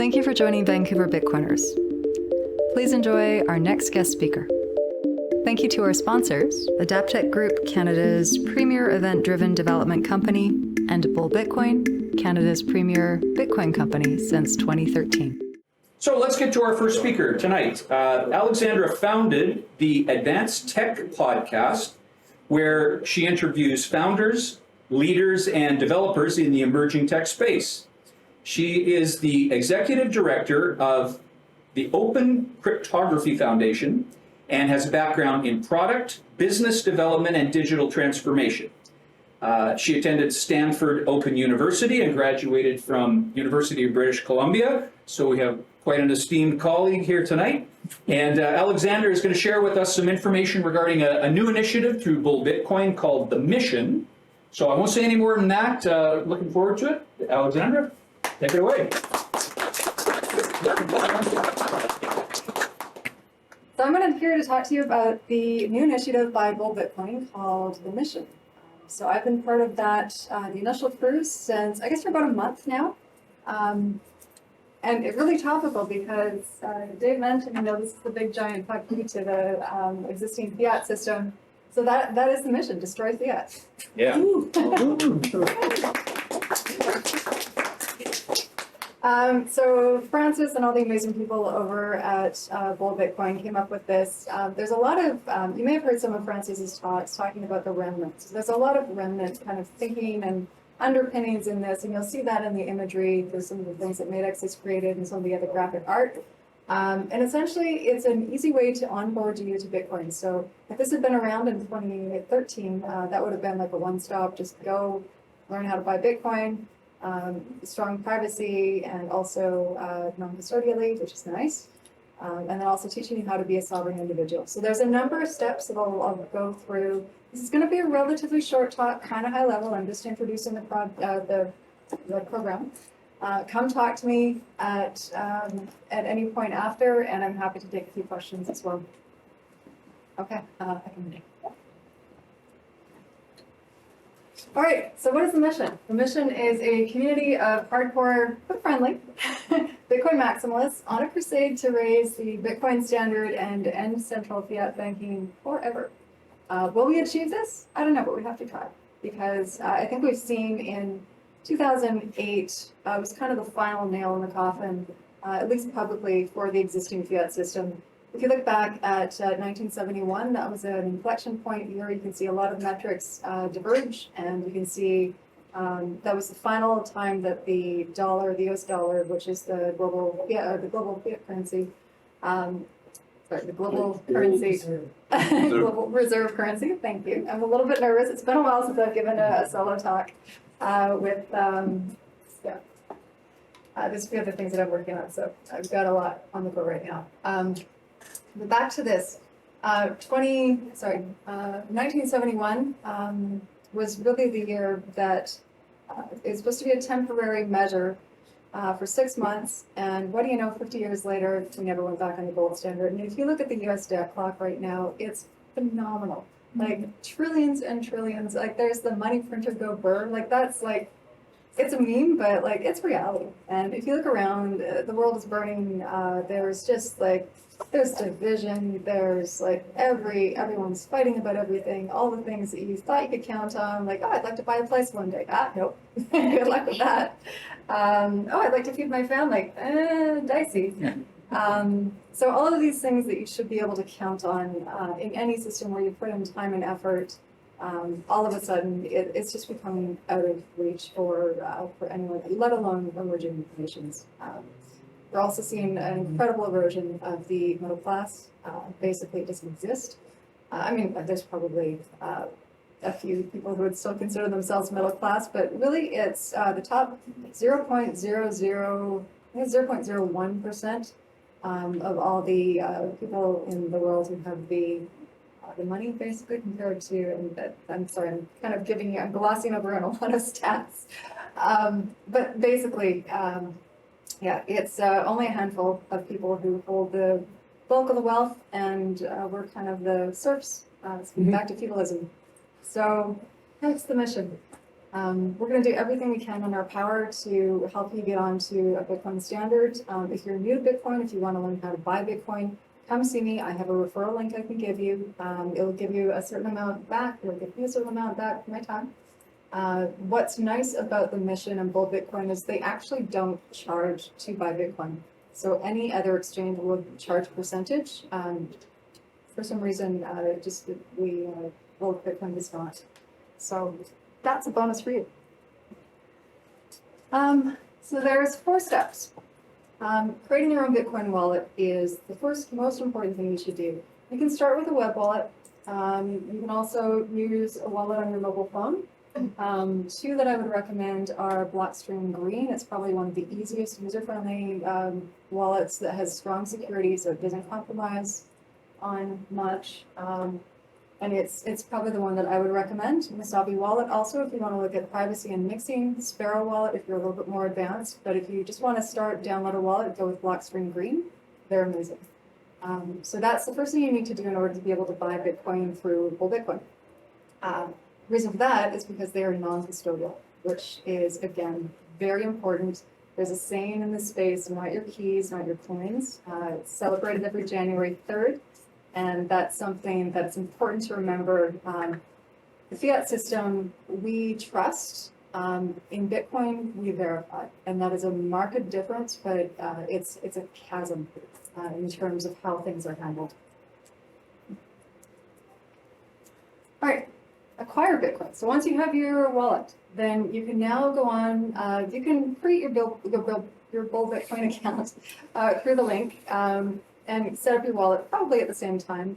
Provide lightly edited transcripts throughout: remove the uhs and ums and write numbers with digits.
Thank you for joining Vancouver Bitcoiners. Please enjoy our next guest speaker. Thank you to our sponsors, Adaptec Group, Canada's premier event-driven development company, and Bull Bitcoin, Canada's premier Bitcoin company since 2013. So let's get to our first speaker tonight. Alexandra founded the Advanced Tech podcast, where she interviews founders, leaders, and developers in the emerging tech space. She is the executive director of the Open Cryptography Foundation and has a background in product, business development, and digital transformation. She attended Stanford Open University and graduated from University of British Columbia. So we have quite an esteemed colleague here tonight. And Alexandra is going to share with us some information regarding a new initiative through Bull Bitcoin called The Mission. So I won't say any more than that. Looking forward to it. Alexandra, take it away. So I'm here to talk to you about the new initiative by Bull Bitcoin called The Mission. So I've been part of that, the initial cruise since, I guess, for about a month now. And it's really topical because Dave mentioned, this is the big giant fuck you to the existing fiat system. So that is the mission, destroy fiat. Yeah. So Francis and all the amazing people over at Bull Bitcoin came up with this. There's a lot of, you may have heard some of Francis's talks talking about the remnants. There's a lot of remnant kind of thinking and underpinnings in this, and you'll see that in the imagery. There's some of the things that Madex has created and some of the other graphic art. And essentially, it's an easy way to onboard you to Bitcoin. So if this had been around in 2013, that would have been like a one-stop, just go learn how to buy Bitcoin. Strong privacy and also non-custodially, which is nice. And then also teaching you how to be a sovereign individual. So there's a number of steps that I'll go through. This is going to be a relatively short talk, kind of high level. I'm just introducing the program. Come talk to me at any point after, and I'm happy to take a few questions as well. Okay, I can. All right, so what is the mission? The mission is a community of hardcore, but friendly, Bitcoin maximalists on a crusade to raise the Bitcoin standard and end central fiat banking forever. Will we achieve this? I don't know, but we have to try. Because I think we've seen in 2008, was kind of the final nail in the coffin, at least publicly, for the existing fiat system. If you look back at 1971, that was an inflection point year. You can see a lot of metrics diverge, and you can see that was the final time that the dollar, the US dollar, which is the global fiat currency, the global currency, global reserve currency. Thank you. I'm a little bit nervous. It's been a while since I've given a solo talk with there's a few other things that I'm working on, so I've got a lot on the go right now. But back to this, 1971 was really the year that it was supposed to be a temporary measure for 6 months, and what do you know, 50 years later, we never went back on the gold standard. And if you look at the US debt clock right now, it's phenomenal. Like trillions and trillions, like there's the money printer go burr, like that's like, it's a meme, but like it's reality. And if you look around, the world is burning. There's just like, there's division. There's like everyone's fighting about everything. All the things that you thought you could count on, like, oh, I'd like to buy a place one day. Nope. Good luck with that. Oh, I'd like to feed my family. Dicey. Yeah. So all of these things that you should be able to count on in any system where you put in time and effort, all of a sudden it's just becoming out of reach for anyone, let alone emerging nations. We're also seeing an incredible erosion of the middle class. Basically, it doesn't exist. I mean, there's probably a few people who would still consider themselves middle class, but really it's the top 0.01% of all the people in the world who have the money, basically, compared to, and I'm sorry, I'm kind of I'm glossing over on a lot of stats. But basically, yeah, it's only a handful of people who hold the bulk of the wealth, and we're kind of the serfs, back to feudalism. So that's the mission. We're going to do everything we can in our power to help you get onto a Bitcoin standard. If you're new to Bitcoin, if you want to learn how to buy Bitcoin, come see me. I have a referral link I can give you. It'll give you a certain amount back. It'll give me a certain amount back for my time. What's nice about the mission and Bull Bitcoin is they actually don't charge to buy Bitcoin. So any other exchange will charge a percentage. For some reason, Bull Bitcoin does not. So that's a bonus for you. So there's 4 steps. Creating your own Bitcoin wallet is the first most important thing you should do. You can start with a web wallet. You can also use a wallet on your mobile phone. 2 that I would recommend are Blockstream Green. It's probably one of the easiest user-friendly wallets that has strong security, so it doesn't compromise on much. And it's probably the one that I would recommend. Wasabi Wallet also, if you want to look at privacy and mixing. Sparrow Wallet if you're a little bit more advanced. But if you just want to start, download a wallet, go with Blockstream Green. They're amazing. So that's the first thing you need to do in order to be able to buy Bitcoin through Bull Bitcoin. Reason for that is because they are non-custodial, which is, again, very important. There's a saying in this space, not your keys, not your coins. It's celebrated every January 3rd. And that's something that's important to remember. The fiat system we trust. In Bitcoin, we verify. And that is a marked difference, but it's a chasm in terms of how things are handled. All right, acquire Bitcoin. So once you have your wallet, then you can now go on, you can create your Bull Bitcoin account through the link. And set up your wallet probably at the same time.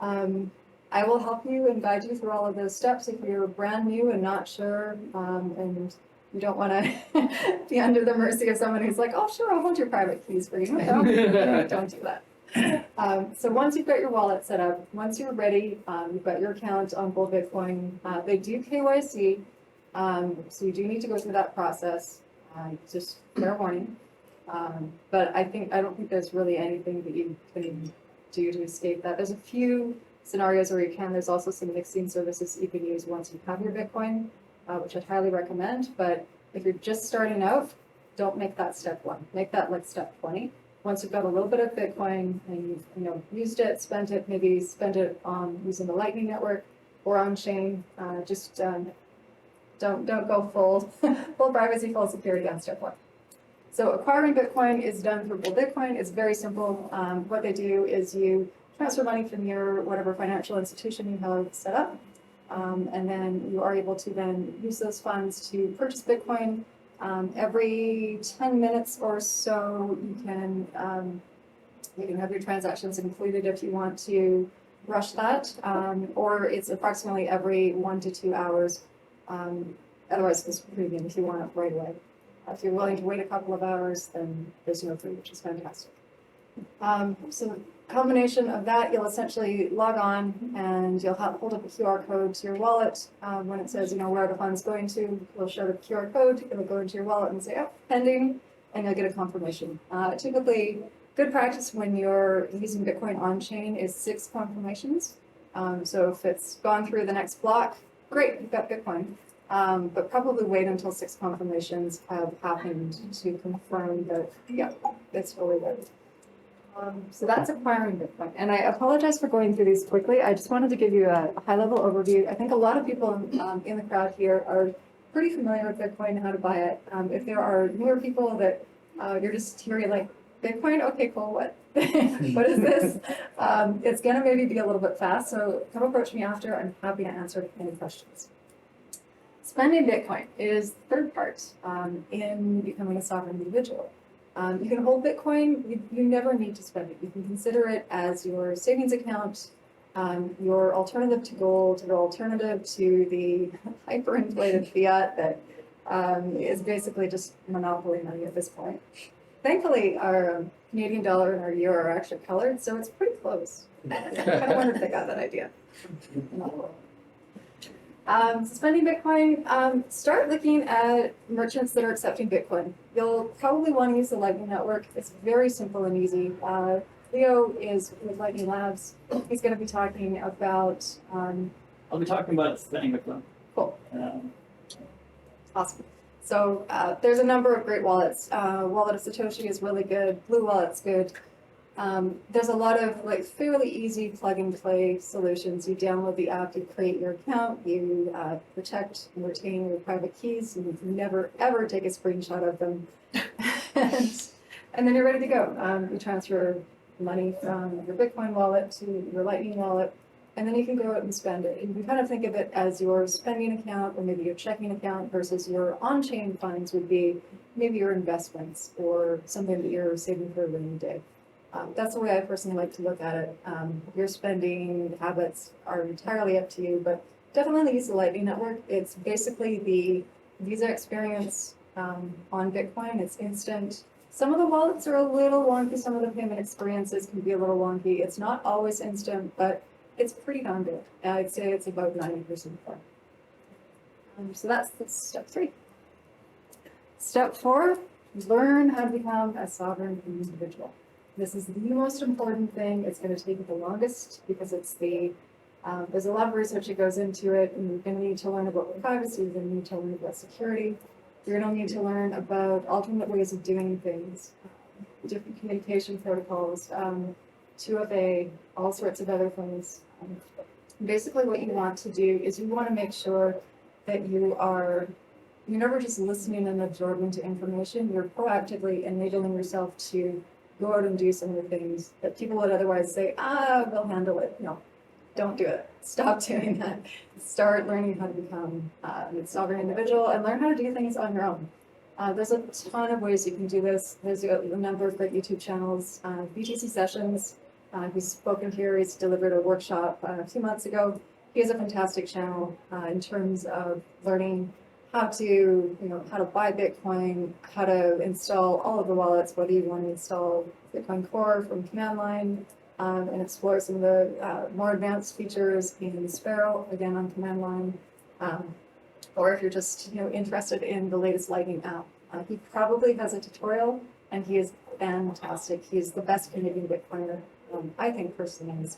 I will help you and guide you through all of those steps if you're brand new and not sure, and you don't want to be under the mercy of someone who's like, oh, sure, I'll hold your private keys for you. Don't do that. So once you've got your wallet set up, once you're ready, you've got your account on Bull Bitcoin. They do KYC, so you do need to go through that process. Just fair warning. But I don't think there's really anything that you can do to escape that. There's a few scenarios where you can. There's also some mixing services you can use once you have your Bitcoin, which I'd highly recommend. But if you're just starting out, don't make that step 1. Make that like step 20. Once you've got a little bit of Bitcoin and you've used it, spent it, maybe spend it on using the Lightning Network or on chain, just don't go full privacy, full security on step 1. So acquiring Bitcoin is done for Bull Bitcoin. It's very simple. What they do is you transfer money from your whatever financial institution you have set up, and then you are able to then use those funds to purchase Bitcoin. Every 10 minutes or so, you can have your transactions included if you want to rush that, or it's approximately every 1 to 2 hours. Otherwise, it's premium if you want it right away. If you're willing to wait a couple of hours, then there's no fee, which is fantastic. So combination of that, you'll essentially log on and you'll hold up a QR code to your wallet. When it says, where the fund's going to, we'll show the QR code. It'll go into your wallet and say, oh, pending, and you'll get a confirmation. Typically, good practice when you're using Bitcoin on-chain is 6 confirmations. So if it's gone through the next block, great, you've got Bitcoin. But probably wait until 6 confirmations have happened to confirm that, yeah, it's really good. So that's acquiring Bitcoin. And I apologize for going through these quickly. I just wanted to give you a high-level overview. I think a lot of people in the crowd here are pretty familiar with Bitcoin, how to buy it. If there are newer people that you're just hearing like, Bitcoin? Okay, cool, what? What is this? It's going to maybe be a little bit fast, so come approach me after. I'm happy to answer any questions. Spending Bitcoin is the third part in becoming a sovereign individual. You can hold Bitcoin, you never need to spend it. You can consider it as your savings account, your alternative to gold, your alternative to the hyperinflated fiat that is basically just monopoly money at this point. Thankfully, our Canadian dollar and our euro are actually colored, so it's pretty close. I kind of wonder if they got that idea. Spending Bitcoin, start looking at merchants that are accepting Bitcoin. You'll probably want to use the Lightning Network. It's very simple and easy. Leo is with Lightning Labs. He's going to be talking about... I'll be talking about spending Bitcoin. Cool. Awesome. So there's a number of great wallets. Wallet of Satoshi is really good. Blue Wallet's good. There's a lot of like fairly easy plug and play solutions. You download the app, you create your account, you protect and retain your private keys, and you never ever take a screenshot of them. and then you're ready to go. You transfer money from your Bitcoin wallet to your Lightning wallet, and then you can go out and spend it. And you can kind of think of it as your spending account or maybe your checking account versus your on-chain funds would be maybe your investments or something that you're saving for a rainy day. That's the way I personally like to look at it. Your spending habits are entirely up to you, but definitely use the Lightning Network. It's basically the Visa experience on Bitcoin. It's instant. Some of the wallets are a little wonky. Some of the payment experiences can be a little wonky. It's not always instant, but it's pretty darn good. I'd say it's about 90% fun. So that's step 3. Step 4, learn how to become a sovereign individual. This is the most important thing. It's going to take you the longest because it's there's a lot of research that goes into it, and you're going to need to learn about privacy, you're going to need to learn about security, you're going to need to learn about alternate ways of doing things, different communication protocols, 2FA, all sorts of other things. Basically what you want to do is you want to make sure that you're never just listening and absorbing to information, you're proactively enabling yourself to go out and do some of the things that people would otherwise say, we'll handle it. No, don't do it. Stop doing that. Start learning how to become a sovereign individual and learn how to do things on your own. There's a ton of ways you can do this. There's a number of great YouTube channels. BTC Sessions, who's spoken here, he's delivered a workshop a few months ago. He has a fantastic channel in terms of learning how to buy Bitcoin, how to install all of the wallets, whether you want to install Bitcoin Core from command line, and explore some of the more advanced features in Sparrow, again on command line, or if you're just interested in the latest Lightning app. He probably has a tutorial, and he is fantastic. He's the best Canadian Bitcoiner, I think personally,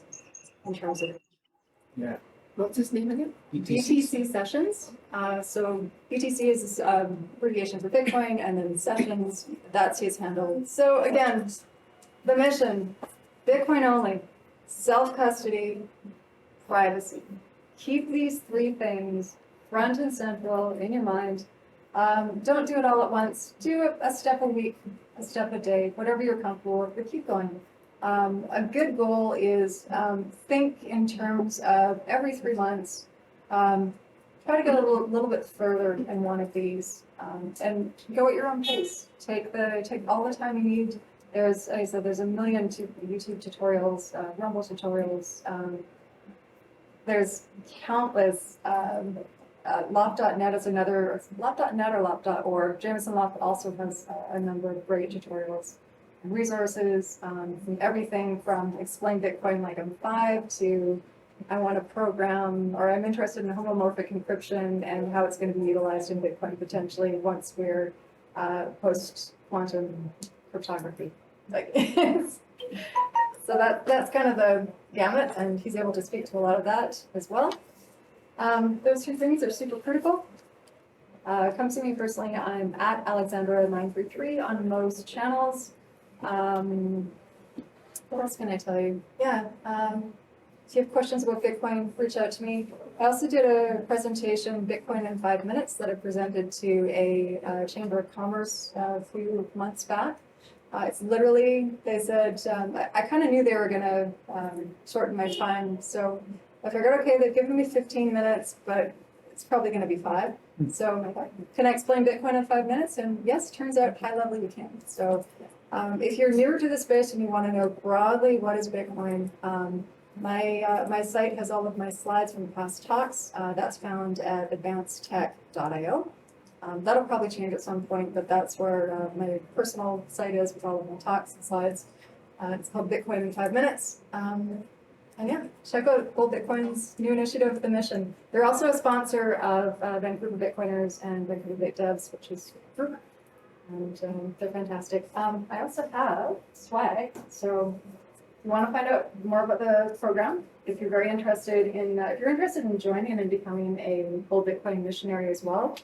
in terms of. Yeah. What's his name again? BTC Sessions. So BTC is abbreviation for Bitcoin, and then Sessions, that's his handle. So again, the mission, Bitcoin only, self-custody, privacy. Keep these 3 things front and central in your mind. Don't do it all at once. Do a step a week, a step a day, whatever you're comfortable with, but keep going. A good goal is think in terms of every 3 months, try to get a little bit further in one of these, and go at your own pace. Take all the time you need. There's a million YouTube tutorials, Rumble tutorials. There's countless. Lop.net is another. Lop.net or Lop.org. Jameson Lop also has a number of great tutorials. Resources, from everything from explain Bitcoin like I'm 5 to I want to program, or I'm interested in homomorphic encryption and how it's going to be utilized in Bitcoin potentially once we're post-quantum cryptography. So that's kind of the gamut, and he's able to speak to a lot of that as well. Those 2 things are super critical. Come see me personally. I'm at Alexandra933 on most channels. What else can I tell you? Yeah, if you have questions about Bitcoin, reach out to me. I also did a presentation, Bitcoin in 5 minutes, that I presented to a Chamber of Commerce a few months back. It's literally, they said, I kind of knew they were going to shorten my time, so I figured, okay, they've given me 15 minutes, but it's probably going to be 5. So can I explain Bitcoin in 5 minutes? And yes, turns out high level you can. So if you're newer to the space and you want to know broadly what is Bitcoin, my site has all of my slides from past talks. That's found at advancedtech.io. That'll probably change at some point, but that's where my personal site is with all of my talks and slides. It's called Bitcoin in 5 minutes. And yeah, check out Gold Bitcoin's new initiative, The Mission. They're also a sponsor of Vancouver Bitcoiners and Vancouver BitDevs, which is group. And they're fantastic. I also have swag. So if you want to find out more about the program, if you're very interested in, if you're interested in joining and becoming a Gold Bitcoin missionary as well,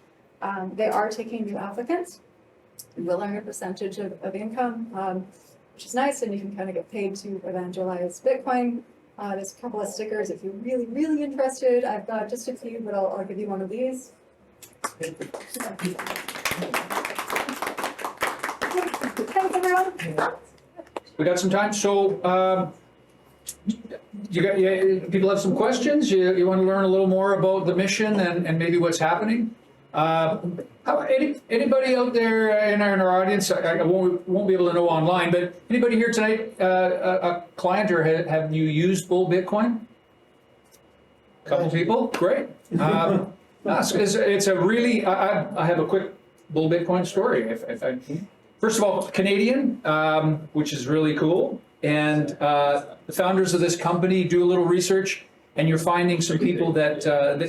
They are taking new applicants. We will earn a percentage of income, which is nice, and you can kind of get paid to evangelize Bitcoin. There's a couple of stickers if you're really, really interested. I've got just a few, but I'll give you one of these. Thanks, everyone. We got some time, so people have some questions? You want to learn a little more about the mission and maybe what's happening? Anybody out there in our audience, I won't be able to know online, but anybody here tonight, a client, or have you used Bull Bitcoin? A couple people, great. It's a really, I have a quick Bull Bitcoin story. First of all, Canadian, which is really cool. And the founders of this company do a little research, and you're finding some people that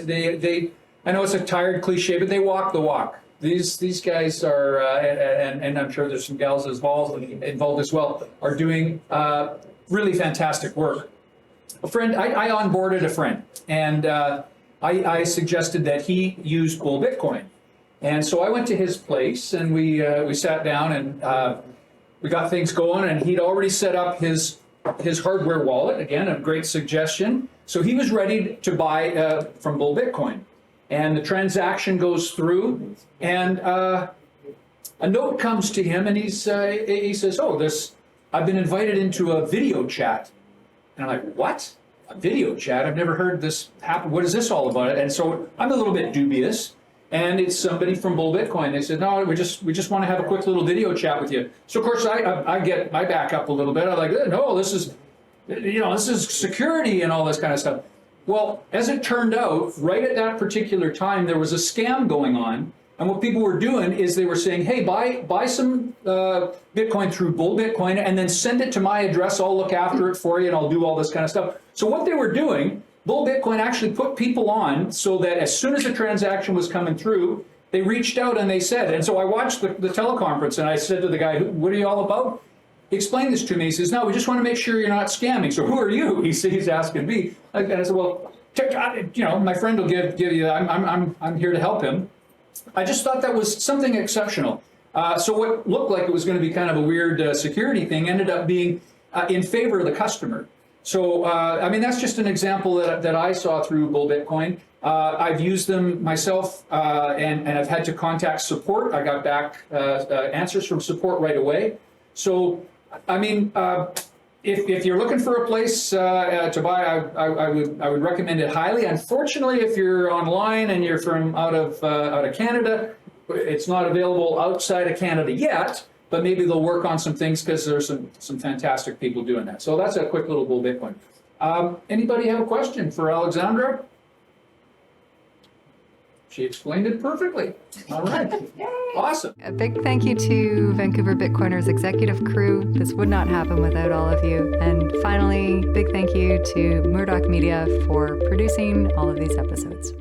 they I know it's a tired cliche, but they walk the walk. These guys are, and I'm sure there's some gals involved as well, are doing really fantastic work. A friend, I onboarded a friend, and I suggested that he use Bull Bitcoin. And so I went to his place, and we sat down, and we got things going, and he'd already set up his hardware wallet. Again, a great suggestion. So he was ready to buy from Bull Bitcoin. And the transaction goes through, and a note comes to him, and he says, "Oh, I've been invited into a video chat." And I'm like, "What? A video chat? I've never heard this happen. What is this all about?" And so I'm a little bit dubious, and it's somebody from Bull Bitcoin. They said, "No, we just want to have a quick little video chat with you." So of course I get my back up a little bit. I'm like, "No, this is security and all this kind of stuff." Well, as it turned out, right at that particular time, there was a scam going on. And what people were doing is they were saying, "Hey, buy some Bitcoin through Bull Bitcoin, and then send it to my address. I'll look after it for you, and I'll do all this kind of stuff." So what they were doing, Bull Bitcoin actually put people on so that as soon as the transaction was coming through, they reached out and they said, and so I watched the teleconference, and I said to the guy, "What are you all about? Explain this to me." He says, "No, we just want to make sure you're not scamming." So who are you? He's asking me. And I said, "Well, my friend will give you. I'm here to help him." I just thought that was something exceptional. So what looked like it was going to be kind of a weird security thing ended up being in favor of the customer. So I mean, that's just an example that I saw through Bull Bitcoin. I've used them myself, and I've had to contact support. I got back answers from support right away. So I mean, if you're looking for a place to buy, I would recommend it highly. Unfortunately, if you're online and you're from out of Canada, it's not available outside of Canada yet. But maybe they'll work on some things because there's some fantastic people doing that. So that's a quick little Bull Bitcoin. Anybody have a question for Alexandra? She explained it perfectly. All right. Awesome. A big thank you to Vancouver Bitcoiners executive crew. This would not happen without all of you. And finally, big thank you to Murdoch Media for producing all of these episodes.